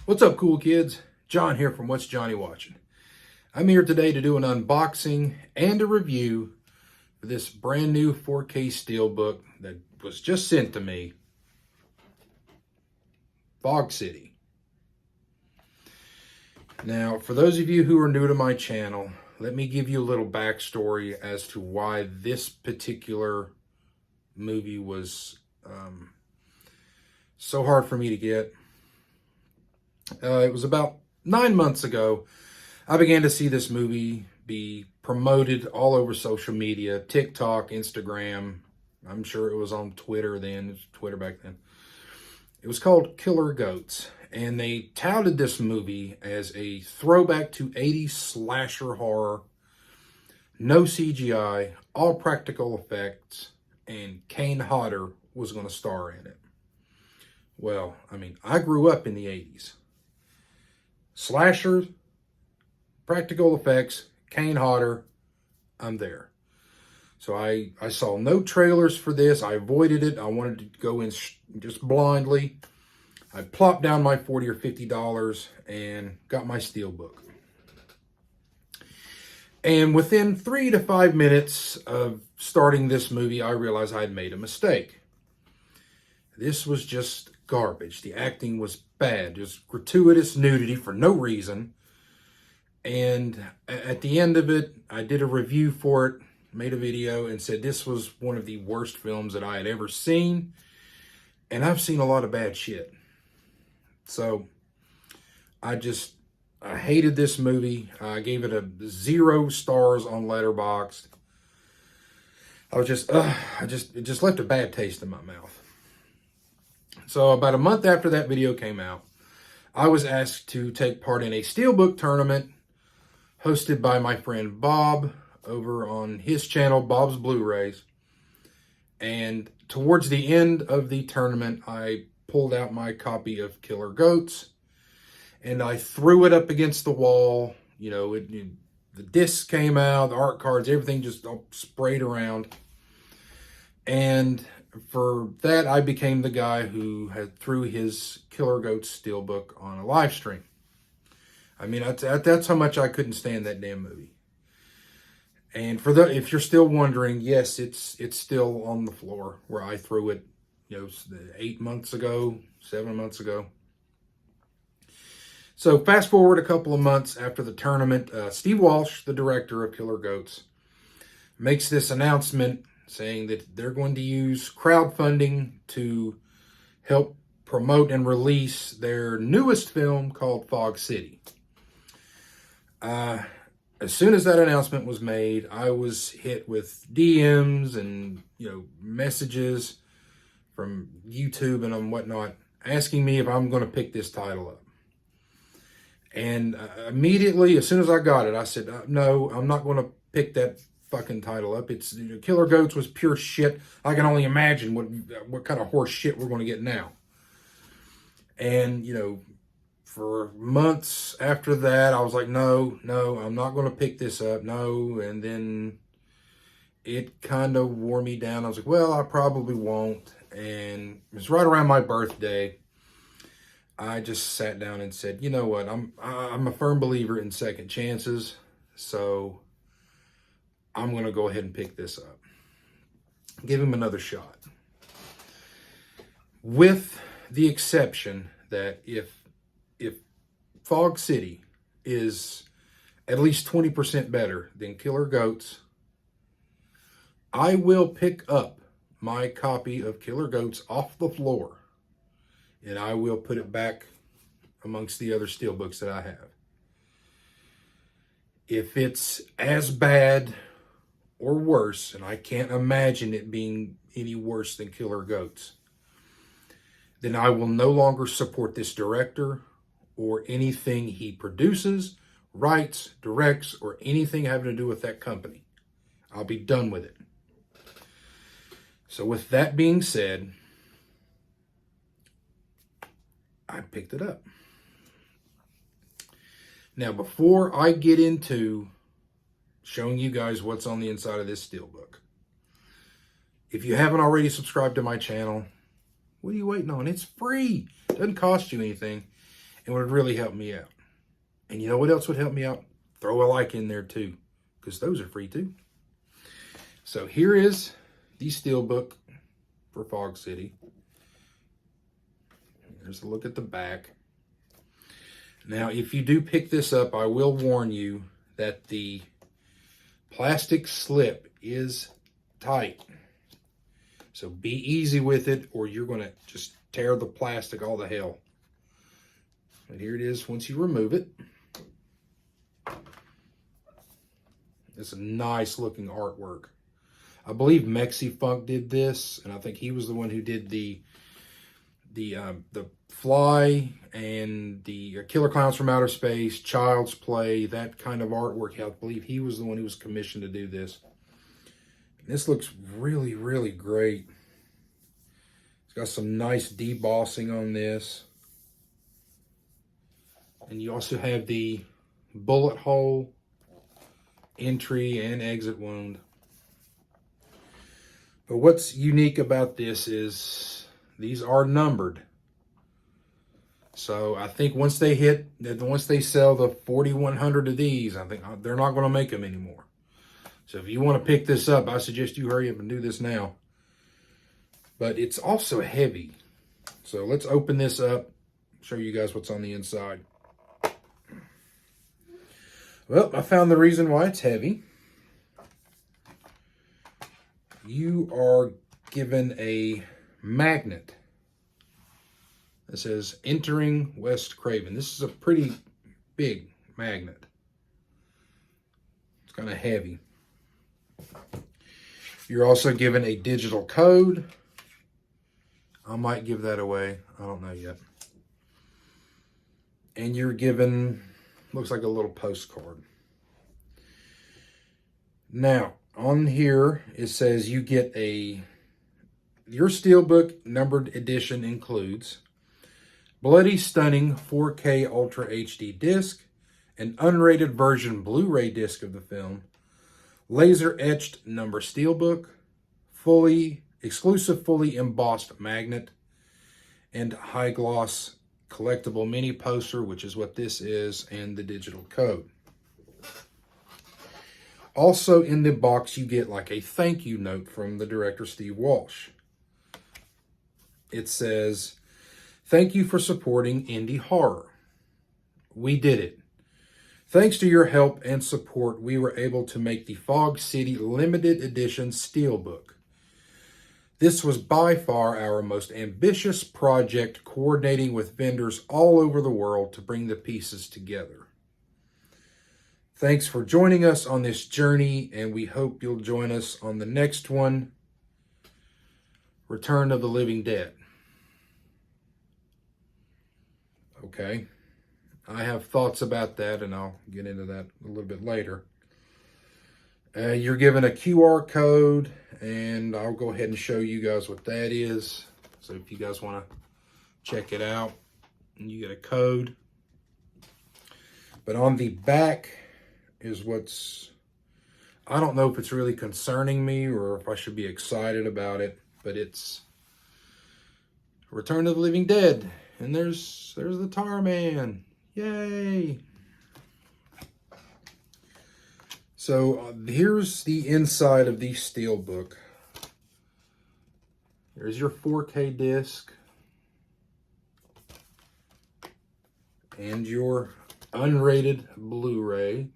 What's up, cool kids? John here from What's Johnny Watching. I'm here today to do an unboxing and a review for this brand new 4K Steelbook that was just sent to me. Fog City. Now, for those of you who are new to my channel, let me give you a little backstory as to why this particular movie was so hard for me to get. It was about 9 months ago, I began to see this movie be promoted all over social media, TikTok, Instagram. I'm sure it was on Twitter then. It was Twitter back then. It was called Killer Goats, and they touted this movie as a throwback to 80s slasher horror, no CGI, all practical effects, and Kane Hodder was going to star in it. Well, I mean, I grew up in the 80s. Slashers, practical effects, Kane Hodder, I'm there. So I saw no trailers for this. I avoided it. I wanted to go in just blindly. I plopped down my $40 or $50 and got my Steelbook. And within 3 to 5 minutes of starting this movie, I realized I had made a mistake. This was just garbage. The acting was bad. Just gratuitous nudity for no reason. And at the end of it, I did a review for it, made a video, and said this was one of the worst films that I had ever seen. And I've seen a lot of bad shit. So I hated this movie. I gave it a 0 stars on Letterboxd. It just left a bad taste in my mouth. So about a month after that video came out, I was asked to take part in a Steelbook tournament hosted by my friend Bob over on his channel, Bob's Blu-rays. And towards the end of the tournament, I pulled out my copy of Killer Goats and I threw it up against the wall. You know, the discs came out, the art cards, everything just all sprayed around. And for that, I became the guy who had threw his Killer Goats Steelbook on a live stream. I mean, that's how much I couldn't stand that damn movie. And if you're still wondering, yes, it's still on the floor where I threw it, 8 months ago, 7 months ago. So fast forward a couple of months after the tournament, Steve Walsh, the director of Killer Goats, makes this announcement saying that they're going to use crowdfunding to help promote and release their newest film called Fog City. As soon as that announcement was made, I was hit with DMs and, messages from YouTube and whatnot asking me if I'm going to pick this title up. And immediately, as soon as I got it, I said, no, I'm not going to pick that fucking title up. It's Killer Goats was pure shit. I can only imagine what kind of horse shit we're going to get now. And, for months after that, I was like, no, I'm not going to pick this up. No. And then it kind of wore me down. I was like, well, I probably won't. And it was right around my birthday. I just sat down and said, you know what? I'm a firm believer in second chances. So I'm going to go ahead and pick this up. Give him another shot. With the exception that if Fog City is at least 20% better than Killer Goats, I will pick up my copy of Killer Goats off the floor and I will put it back amongst the other Steelbooks that I have. If it's as bad or worse, and I can't imagine it being any worse than Killer Goats, then I will no longer support this director or anything he produces, writes, directs, or anything having to do with that company. I'll be done with it. So with that being said, I picked it up. Now, before I get into showing you guys what's on the inside of this Steelbook, if you haven't already subscribed to my channel, what are you waiting on? It's free. It doesn't cost you anything. It would really help me out. And you know what else would help me out? Throw a like in there too, because those are free too. So here is the Steelbook for Fog City. There's a look at the back. Now, if you do pick this up, I will warn you that the plastic slip is tight. So be easy with it, or you're going to just tear the plastic all to hell. But here it is once you remove it. It's a nice looking artwork. I believe Mexi Funk did this, and I think he was the one who did the Fly and the Killer Clowns from Outer Space, Child's Play, that kind of artwork. I believe he was the one who was commissioned to do this. This looks really, really great. It's got some nice debossing on this. And you also have the bullet hole, entry, and exit wound. But what's unique about this is these are numbered. So I think once they sell the 4,100 of these, I think they're not going to make them anymore. So if you want to pick this up, I suggest you hurry up and do this now. But it's also heavy. So let's open this up, show you guys what's on the inside. Well, I found the reason why it's heavy. You are given a magnet that says entering West Craven. This is a pretty big magnet. It's kind of heavy. You're also given a digital code. I might give that away. I don't know yet. And you're given, looks like a little postcard. Now, on here, it says you get your Steelbook numbered edition includes Bloody Stunning 4K Ultra HD disc, an unrated version Blu-ray disc of the film, laser etched number Steelbook, exclusive fully embossed magnet, and high gloss collectible mini poster, which is what this is, and the digital code. Also in the box, you get like a thank you note from the director, Steve Walsh. It says, "Thank you for supporting indie horror. We did it. Thanks to your help and support, we were able to make the Fog City limited edition Steelbook. This was by far our most ambitious project, coordinating with vendors all over the world to bring the pieces together. Thanks for joining us on this journey, and we hope you'll join us on the next one, Return of the Living Dead." Okay, I have thoughts about that, and I'll get into that a little bit later. You're given a QR code, and I'll go ahead and show you guys what that is. So if you guys want to check it out, and you get a code. But on the back is I don't know if it's really concerning me or if I should be excited about it, but it's Return of the Living Dead. And there's the Tar Man. Yay! So here's the inside of the Steelbook. There's your 4K disc and your unrated Blu-ray,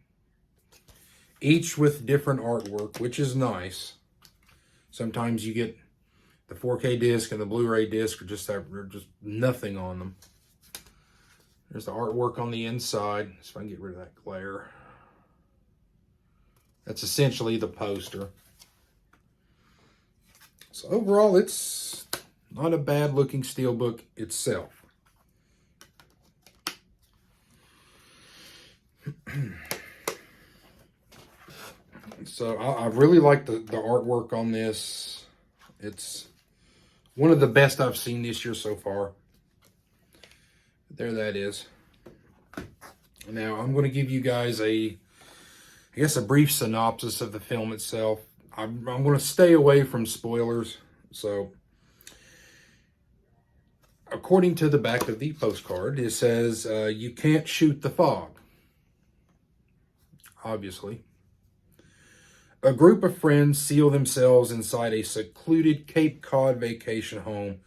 each with different artwork, which is nice. Sometimes you get the 4K disc and the Blu-ray disc are just nothing on them. There's the artwork on the inside. See if I can get rid of that glare. That's essentially the poster. So overall, it's not a bad looking Steelbook itself. So I really like the artwork on this. It's one of the best I've seen this year so far. There that is. Now I'm going to give you guys a brief synopsis of the film itself. I'm going to stay away from spoilers. So according to the back of the postcard, it says, you can't shoot the fog. Obviously. A group of friends seal themselves inside a secluded Cape Cod vacation home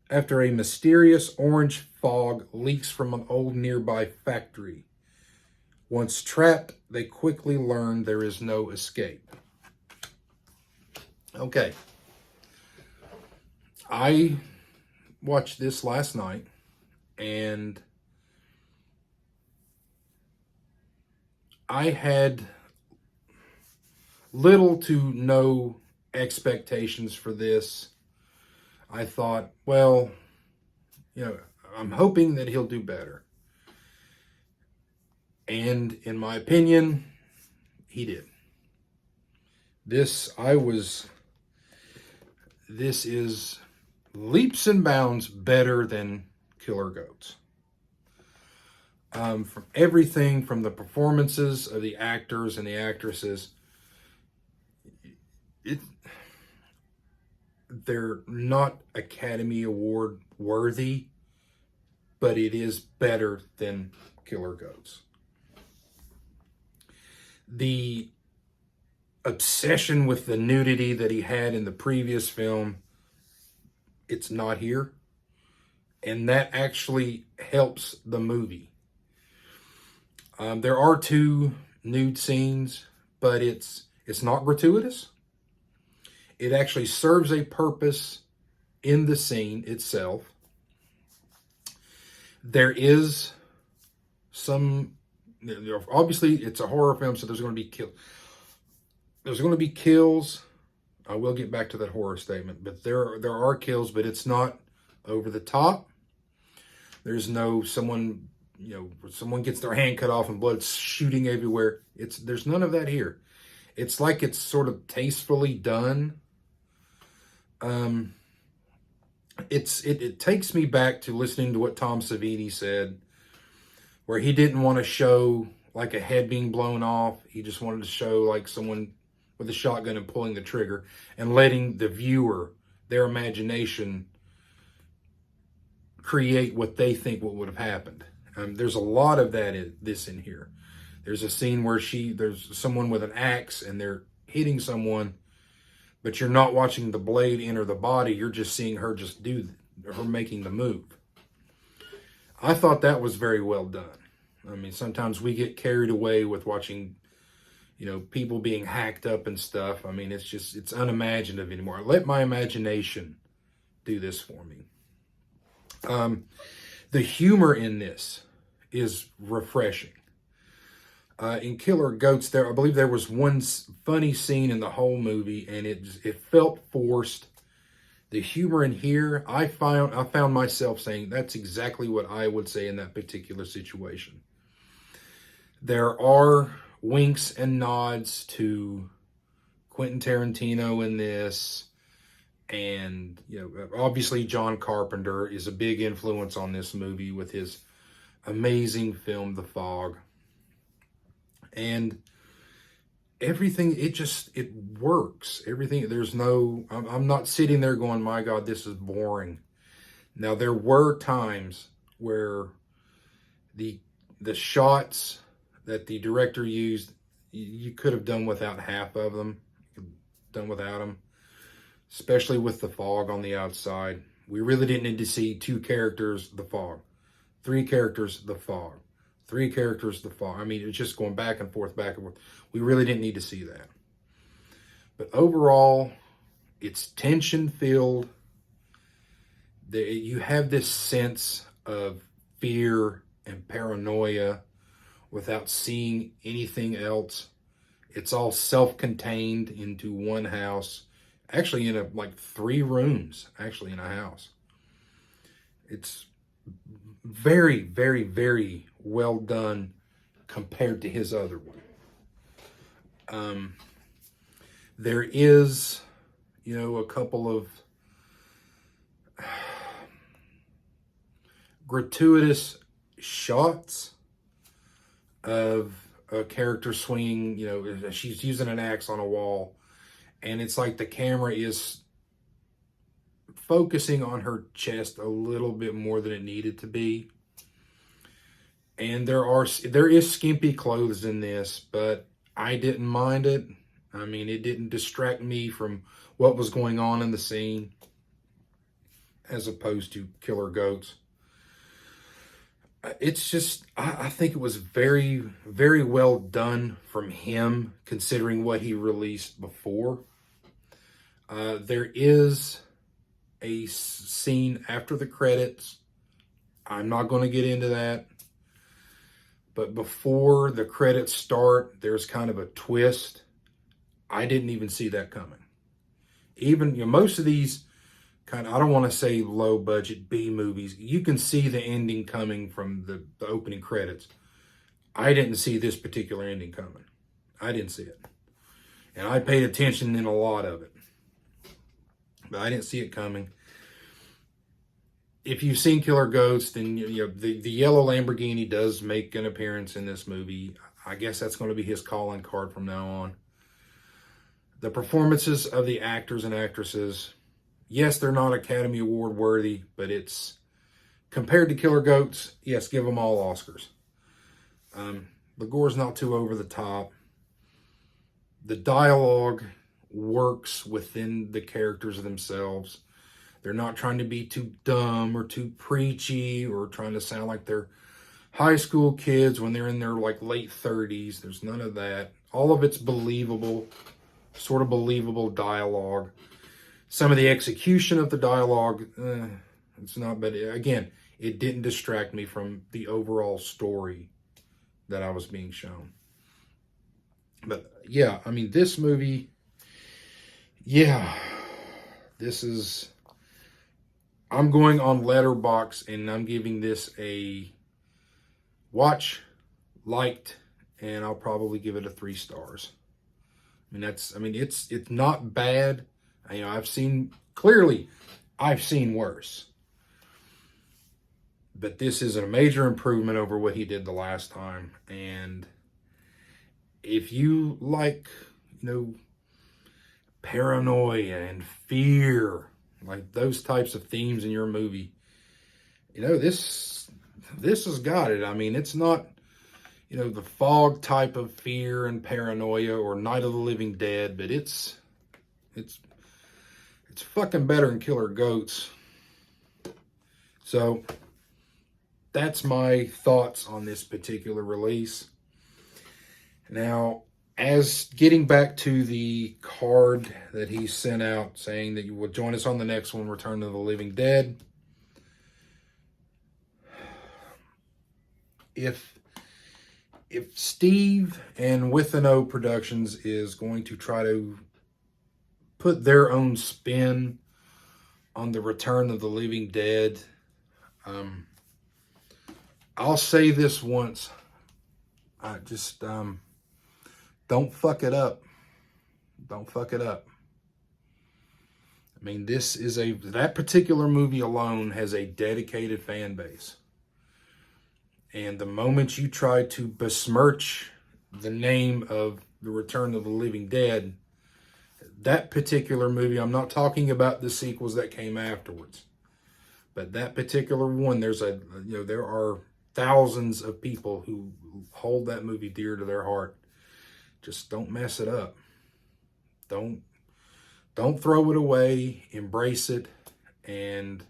after a mysterious orange fog leaks from an old nearby factory. Once trapped, they quickly learn there is no escape. Okay. I watched this last night, and I had little to no expectations for this. I thought, well, I'm hoping that he'll do better. And in my opinion, he did. This is leaps and bounds better than Killer Goats. From everything, from the performances of the actors and the actresses, they're not Academy Award worthy, but it is better than Killer Goats. The obsession with the nudity that he had in the previous film, it's not here. And that actually helps the movie. There are 2 nude scenes, but it's not gratuitous. It actually serves a purpose in the scene itself. There is some, obviously it's a horror film, so there's going to be kills. I will get back to that horror statement, but there are kills, but it's not over the top. There's no someone gets their hand cut off and blood's shooting everywhere. There's none of that here. It's like it's sort of tastefully done. It takes me back to listening to what Tom Savini said, where he didn't want to show like a head being blown off. He just wanted to show like someone with a shotgun and pulling the trigger and letting the viewer, their imagination, create what they think what would have happened. There's a lot of that in here. There's a scene where there's someone with an axe and they're hitting someone, but you're not watching the blade enter the body. You're just seeing her her making the move. I thought that was very well done. I mean, sometimes we get carried away with watching, people being hacked up and stuff. I mean, it's unimaginative anymore. Let my imagination do this for me. The humor in this is refreshing. In Killer Goats, I believe there was one funny scene in the whole movie, and it felt forced. The humor in here, I found myself saying that's exactly what I would say in that particular situation. There are winks and nods to Quentin Tarantino in this, and obviously John Carpenter is a big influence on this movie with his amazing film The Fog. And everything, it works. Everything, I'm not sitting there going, my God, this is boring. Now, there were times where the shots that the director used, you could have done without half of them, done without them, especially with the fog on the outside. We really didn't need to see 2 characters, the fog. 3 characters, the fog. 3 characters, the fog. I mean, it's just going back and forth, back and forth. We really didn't need to see that. But overall, it's tension-filled. You have this sense of fear and paranoia without seeing anything else. It's all self-contained into one house. Actually, in 3 rooms, actually, in a house. It's very, very, very well done compared to his other one. There is, a couple of gratuitous shots of a character swinging, she's using an axe on a wall, and it's like the camera is focusing on her chest a little bit more than it needed to be. And there is skimpy clothes in this, but I didn't mind it. I mean, it didn't distract me from what was going on in the scene, as opposed to Killer Goats. It's just, I think it was very, very well done from him, considering what he released before. There is a scene after the credits. I'm not going to get into that. But before the credits start, there's kind of a twist. I didn't even see that coming. Even, most of these kind of, I don't want to say low budget B movies, you can see the ending coming from the opening credits. I didn't see this particular ending coming. I didn't see it. And I paid attention in a lot of it. But I didn't see it coming. If you've seen Killer Goats, then the yellow Lamborghini does make an appearance in this movie. I guess that's going to be his calling card from now on. The performances of the actors and actresses, yes, they're not Academy Award worthy, but it's, compared to Killer Goats, yes, give them all Oscars. The gore's not too over the top. The dialogue works within the characters themselves. They're not trying to be too dumb or too preachy or trying to sound like they're high school kids when they're in their like late 30s. There's none of that. All of it's believable, sort of believable dialogue. Some of the execution of the dialogue, it's not, but again, it didn't distract me from the overall story that I was being shown. But yeah, I mean, this movie, yeah, this is, I'm going on Letterboxd and I'm giving this a watch, liked, and I'll probably give it a 3 stars. I mean, it's not bad. I've seen worse. But this is a major improvement over what he did the last time. And if you like, paranoia and fear, like those types of themes in your movie, this has got it. I mean, it's not, the Fog type of fear and paranoia or Night of the Living Dead, but it's fucking better than Killer Goats. So that's my thoughts on this particular release. Now, as getting back to the card that he sent out saying that you will join us on the next one, Return of the Living Dead. If Steve and With an O Productions is going to try to put their own spin on the Return of the Living Dead, I'll say this once. I just, don't fuck it up. Don't fuck it up. I mean, that particular movie alone has a dedicated fan base. And the moment you try to besmirch the name of the Return of the Living Dead, that particular movie, I'm not talking about the sequels that came afterwards, but that particular one, there are thousands of people who hold that movie dear to their heart. Just don't mess it up. Don't throw it away. Embrace it, and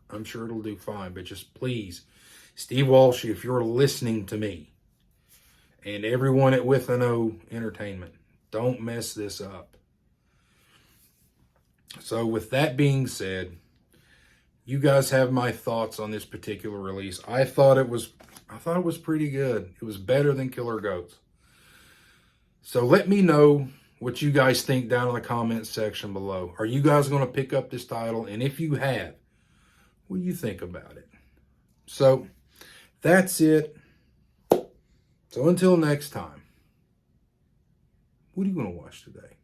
I'm sure it'll do fine. But just please, Steve Walsh, if you're listening to me, and everyone at With an O Entertainment, don't mess this up. So with that being said, you guys have my thoughts on this particular release. I thought it was pretty good. It was better than Killer Goats. So let me know what you guys think down in the comments section below. Are you guys going to pick up this title? And if you have, what do you think about it? So that's it. So until next time, what are you going to watch today?